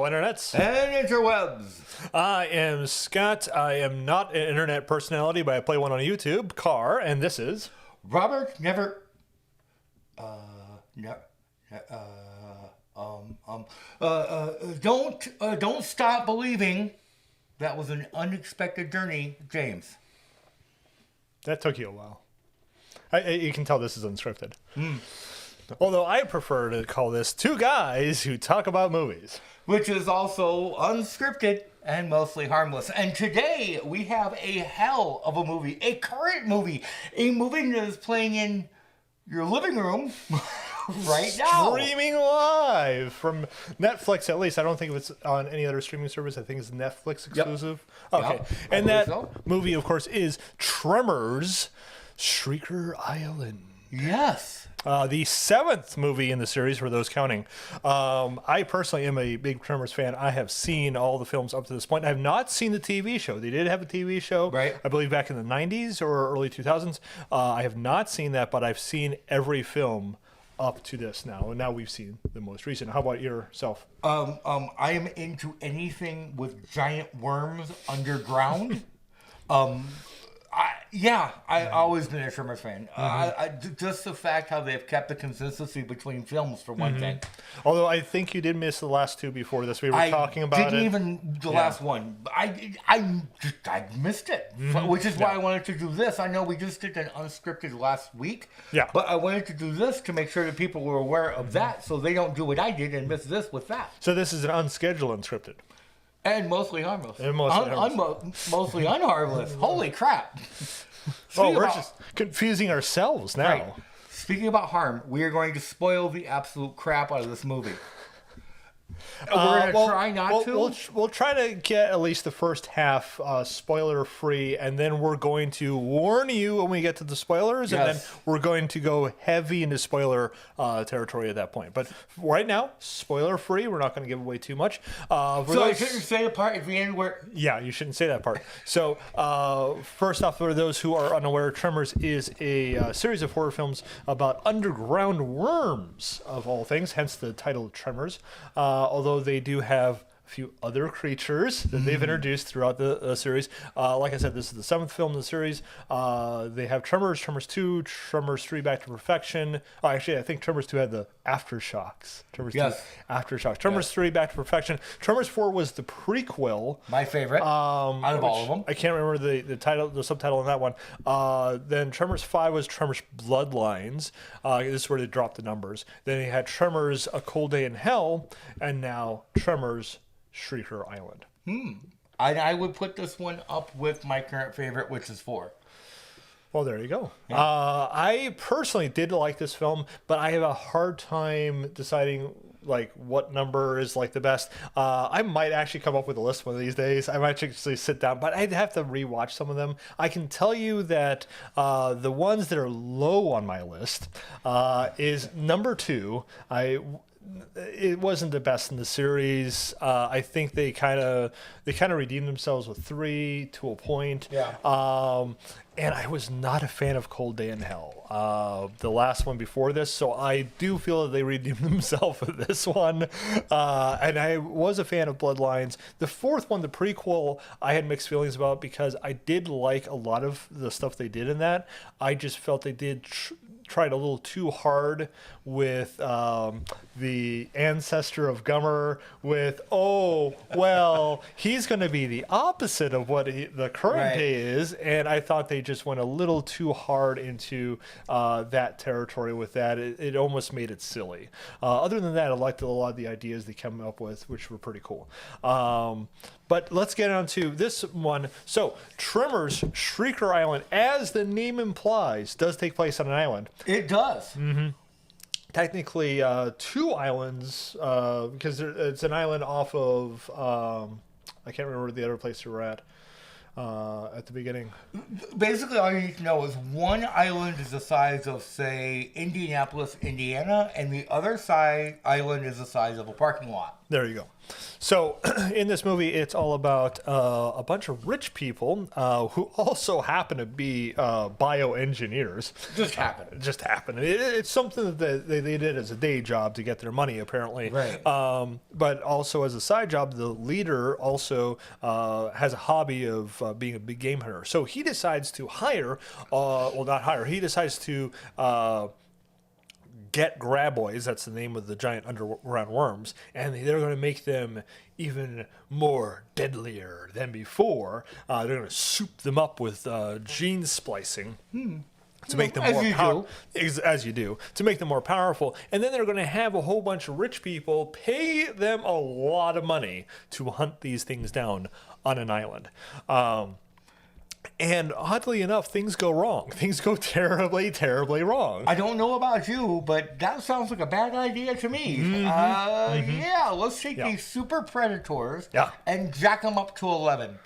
internets. And interwebs. I am Scott. I am not an internet personality, but I play one on YouTube, Carr, and this is... Robert don't stop believing. That was an unexpected journey, James. That took you a while. You can tell this is unscripted. Although I prefer to call this Two Guys Who Talk About Movies. Which is also unscripted and mostly harmless. And today we have a hell of a movie, a current movie, a movie that is playing in your living room right now. Streaming live from Netflix, at least. I don't think it's on any other streaming service. I think it's Netflix exclusive. Yep. Okay. Yep, And that movie, of course, is Tremors, Shrieker Island. Yes. The seventh movie in the series, for those counting. I personally am a big Tremors fan. I have seen all the films up to this point. I have not seen the TV show. They did have a TV show, right? I believe back in the 90s or early 2000s. I have not seen that, but I've seen every film up to this now. And now we've seen the most recent. How about yourself? I am into anything with giant worms underground. I've always been a Tremors fan. Just the fact how they've kept the consistency between films, for one thing. Although I think you did miss the last two before this. We were talking about it. I didn't even the last one. I missed it, which is why I wanted to do this. I know we just did an unscripted last week, but I wanted to do this to make sure that people were aware of that, so they don't do what I did and miss this with that. So this is an unscheduled unscripted. And mostly harmless. And mostly unharmless. Holy crap. We're just confusing ourselves now. Right. Speaking about harm, we are going to spoil the absolute crap out of this movie. We're going to try not to. We'll try to get at least the first half spoiler-free, and then we're going to warn you when we get to the spoilers, and then we're going to go heavy into spoiler territory at that point. But right now, spoiler-free. We're not going to give away too much. I shouldn't say the part at the end where... Yeah, you shouldn't say that part. So first off, for those who are unaware, Tremors is a series of horror films about underground worms, of all things, hence the title Tremors. Although they do have a few other creatures that they've introduced throughout the series. Like I said, this is the seventh film in the series. They have Tremors, Tremors 2, Tremors 3 Back to Perfection. Oh, actually, I think Tremors 2 had the Aftershocks. Tremors 2 Aftershocks. Tremors 3 Back to Perfection. Tremors 4 was the prequel. My favorite out of all of them. I can't remember the title, the subtitle on that one. Then Tremors 5 was Tremors Bloodlines. This is where they dropped the numbers. Then they had Tremors A Cold Day in Hell, and now Tremors Shrieker Island. I would put this one up with my current favorite, which is 4. Well, there you go. Yeah. I personally did like this film, but I have a hard time deciding like what number is like the best. I might actually come up with a list one of these days. I might actually sit down, but I'd have to rewatch some of them. I can tell you that the ones that are low on my list is number 2. It wasn't the best in the series. I think they kind of redeemed themselves with 3 to a point. Yeah. And I was not a fan of Cold Day in Hell, the last one before this. So I do feel that they redeemed themselves with this one. And I was a fan of Bloodlines. The fourth one, the prequel, I had mixed feelings about because I did like a lot of the stuff they did in that. I just felt they did tried a little too hard with the ancestor of Gummer with, he's going to be the opposite of what the current day is. And I thought they just went a little too hard into that territory with that. It almost made it silly. Other than that, I liked a lot of the ideas they came up with, which were pretty cool. But let's get on to this one. So, Tremors, Shrieker Island, as the name implies, does take place on an island. It does. Mm-hmm. Technically, 2 islands, because it's an island off of, I can't remember the other place we were at the beginning. Basically, all you need to know is one island is the size of, say, Indianapolis, Indiana, and the other island is the size of a parking lot. There you go. So in this movie, it's all about a bunch of rich people who also happen to be bioengineers. Just happen. Just happen. It's something that they did as a day job to get their money, apparently. Right. But also as a side job, the leader also has a hobby of being a big game hunter. So he decides to hire, not hire, he decides to get graboids, that's the name of the giant underground worms, and they're going to make them even more deadlier than before. They're going to soup them up with gene splicing. To make them more powerful, as you do, to make them more powerful, and then they're going to have a whole bunch of rich people pay them a lot of money to hunt these things down on an island. And oddly enough, things go wrong. Things go terribly, terribly wrong. I don't know about you, but that sounds like a bad idea to me. Yeah, let's take these super predators and jack them up to 11.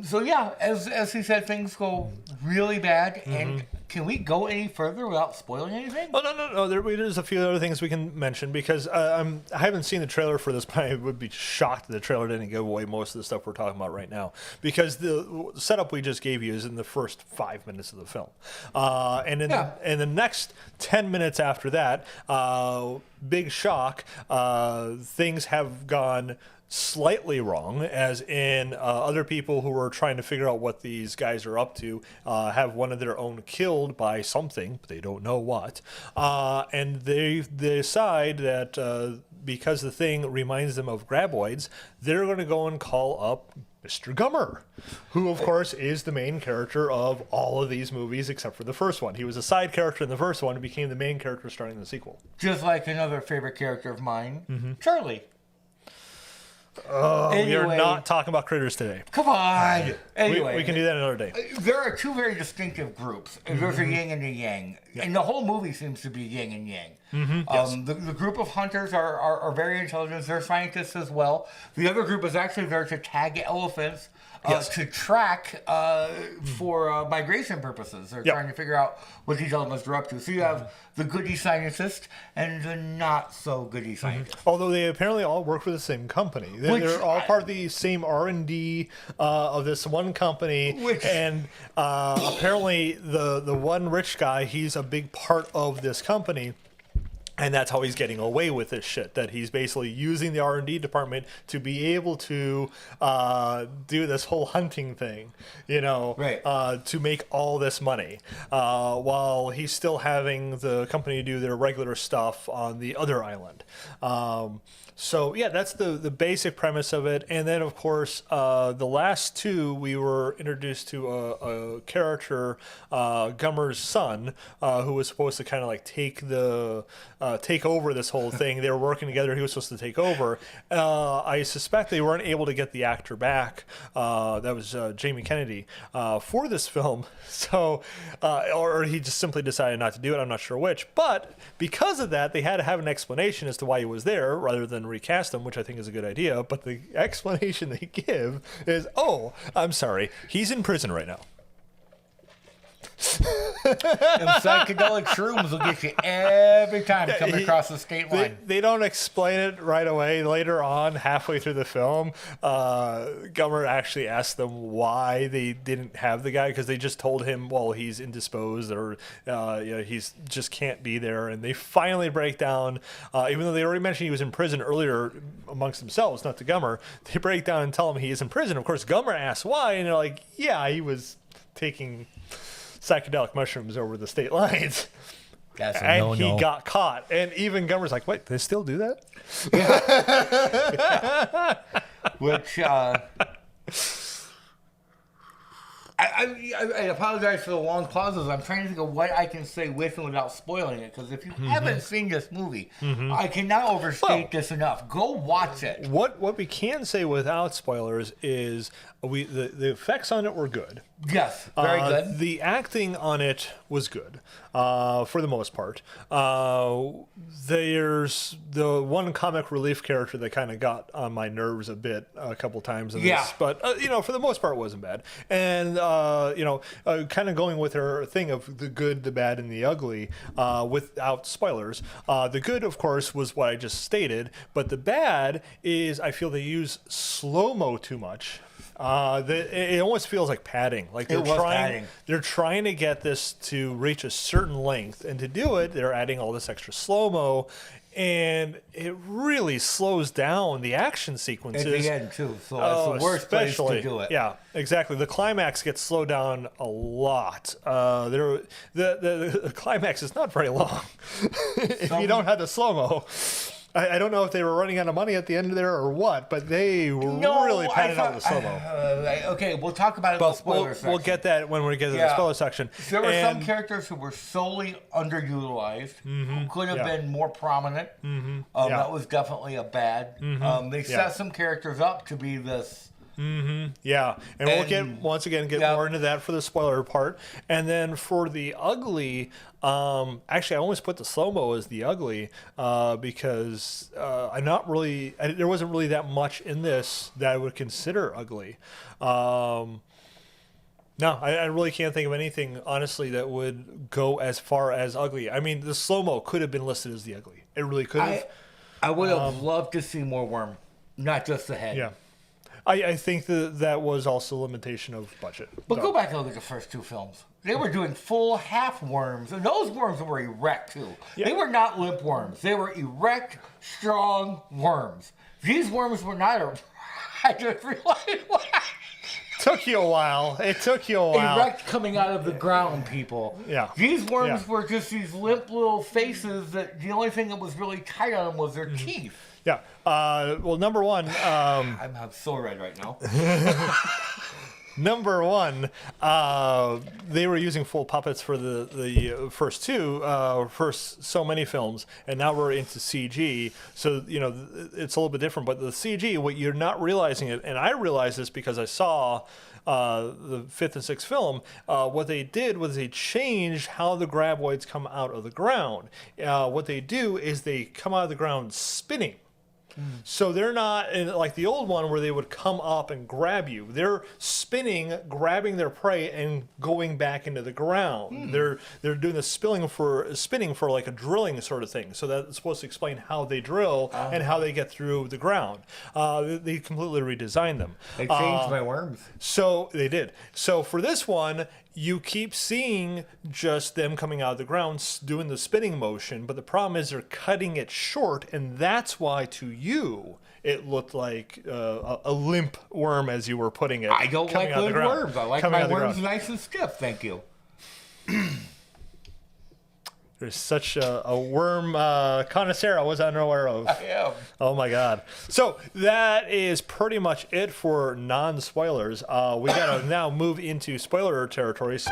So yeah, as he said, things go really bad. And can we go any further without spoiling anything? Oh, no. There's a few other things we can mention because I haven't seen the trailer for this, but I would be shocked that the trailer didn't give away most of the stuff we're talking about right now, because the setup we just gave you is in the first 5 minutes of the film. And in the next 10 minutes after that, big shock, things have gone slightly wrong, as in other people who are trying to figure out what these guys are up to have one of their own killed by something, but they don't know what. And they decide that because the thing reminds them of graboids, they're going to go and call up Mr. Gummer, who, of course, is the main character of all of these movies except for the first one. He was a side character in the first one and became the main character starting in the sequel. Just like another favorite character of mine, Charlie. Anyway, we are not talking about critters today. Come on. Anyway, we can do that another day. There are two very distinctive groups. There's a yin and a yang. Yeah. And the whole movie seems to be yin and yang. Yes. The group of hunters are very intelligent. They're scientists as well. The other group is actually there to tag elephants. To track for migration purposes. They're trying to figure out what these elements are up to. So you have the goody scientist and the not so goody scientist. Although they apparently all work for the same company. They're all part of the same R&D of this one company. And apparently the one rich guy, he's a big part of this company. And that's how he's getting away with this shit, that he's basically using the R&D department to be able to do this whole hunting thing, to make all this money, while he's still having the company do their regular stuff on the other island. So, yeah, that's the basic premise of it. And then, of course, the last two, we were introduced to a character, Gummer's son, who was supposed to kind of like take over this whole thing. They were working together. He was supposed to take over. I suspect they weren't able to get the actor back. That was Jamie Kennedy for this film. So, or he just simply decided not to do it. I'm not sure which. But because of that, they had to have an explanation as to why he was there rather than recast him, which I think is a good idea. But the explanation they give is, oh, I'm sorry, he's in prison right now. And psychedelic shrooms will get you every time coming across the state line. They don't explain it right away. Later on, halfway through the film, Gummer actually asked them why they didn't have the guy, because they just told him, well, he's indisposed, or he's just can't be there. And they finally break down, even though they already mentioned he was in prison earlier amongst themselves, not to Gummer. They break down and tell him he is in prison. Of course, Gummer asks why, and they're like, yeah, he was taking psychedelic mushrooms over the state lines. That's and he got caught. And even Gummer's like, wait, they still do that? Yeah. Which, I apologize for the long pauses. I'm trying to think of what I can say with and without spoiling it, because if you haven't seen this movie, I cannot overstate this enough. Go watch it. What we can say without spoilers is the effects on it were good. Yes, very good. The acting on it was good, for the most part. There's the one comic relief character that kind of got on my nerves a bit a couple times in this, but for the most part, it wasn't bad. And kind of going with her thing of the good, the bad, and the ugly, without spoilers. The good, of course, was what I just stated, but the bad is I feel they use slow-mo too much. It almost feels like padding. Like they're trying to get this to reach a certain length, and to do it, they're adding all this extra slow-mo. And it really slows down the action sequences. At the end, too. So that's the worst place to do it. Yeah, exactly. The climax gets slowed down a lot. The climax is not very long if you don't have the slow-mo. I don't know if they were running out of money at the end of there or what, but they really padded out the slow-mo. Okay, we'll talk about it in the spoiler section. We'll get that when we get to the spoiler section. There were some characters who were solely underutilized, who could have been more prominent. That was definitely a bad. They set some characters up to be this. Yeah, and we'll get more into that for the spoiler part. And then for the ugly, actually I almost put the slow-mo as the ugly because there wasn't really that much in this that I would consider ugly. No, I really can't think of anything, honestly, that would go as far as ugly. I mean, the slow-mo could have been listed as the ugly. It really could have. I would have loved to see more worm, not just the head. Yeah. I think that was also a limitation of budget. But go back and look at the first two films. They were doing full half worms, and those worms were erect, too. Yeah. They were not limp worms. They were erect, strong worms. These worms were not erect. I just realized why. Took you a while. It took you a while. Erect coming out of the ground, people. Yeah. These worms were just these limp little faces that the only thing that was really tight on them was their teeth. Yeah. Well, number one. I'm so red right now. Number one, they were using full puppets for the first two, first so many films, and now we're into CG. So, it's a little bit different. But the CG, what you're not realizing it, and I realized this because I saw the fifth and sixth film, what they did was they changed how the graboids come out of the ground. What they do is they come out of the ground spinning. So they're not like the old one where they would come up and grab you. They're spinning, grabbing their prey, and going back into the ground. They're doing the spinning for like a drilling sort of thing. So that's supposed to explain how they drill and how they get through the ground. They completely redesigned them. They changed my worms. So they did. So for this one, you keep seeing just them coming out of the ground doing the spinning motion, but the problem is they're cutting it short, and that's why to you it looked like a limp worm, as you were putting it. I don't like limp worms. I like my worms nice and stiff. Thank you. There's such a worm connoisseur I was unaware of. I am. Oh my God. So that is pretty much it for non-spoilers. We gotta now move into spoiler territories.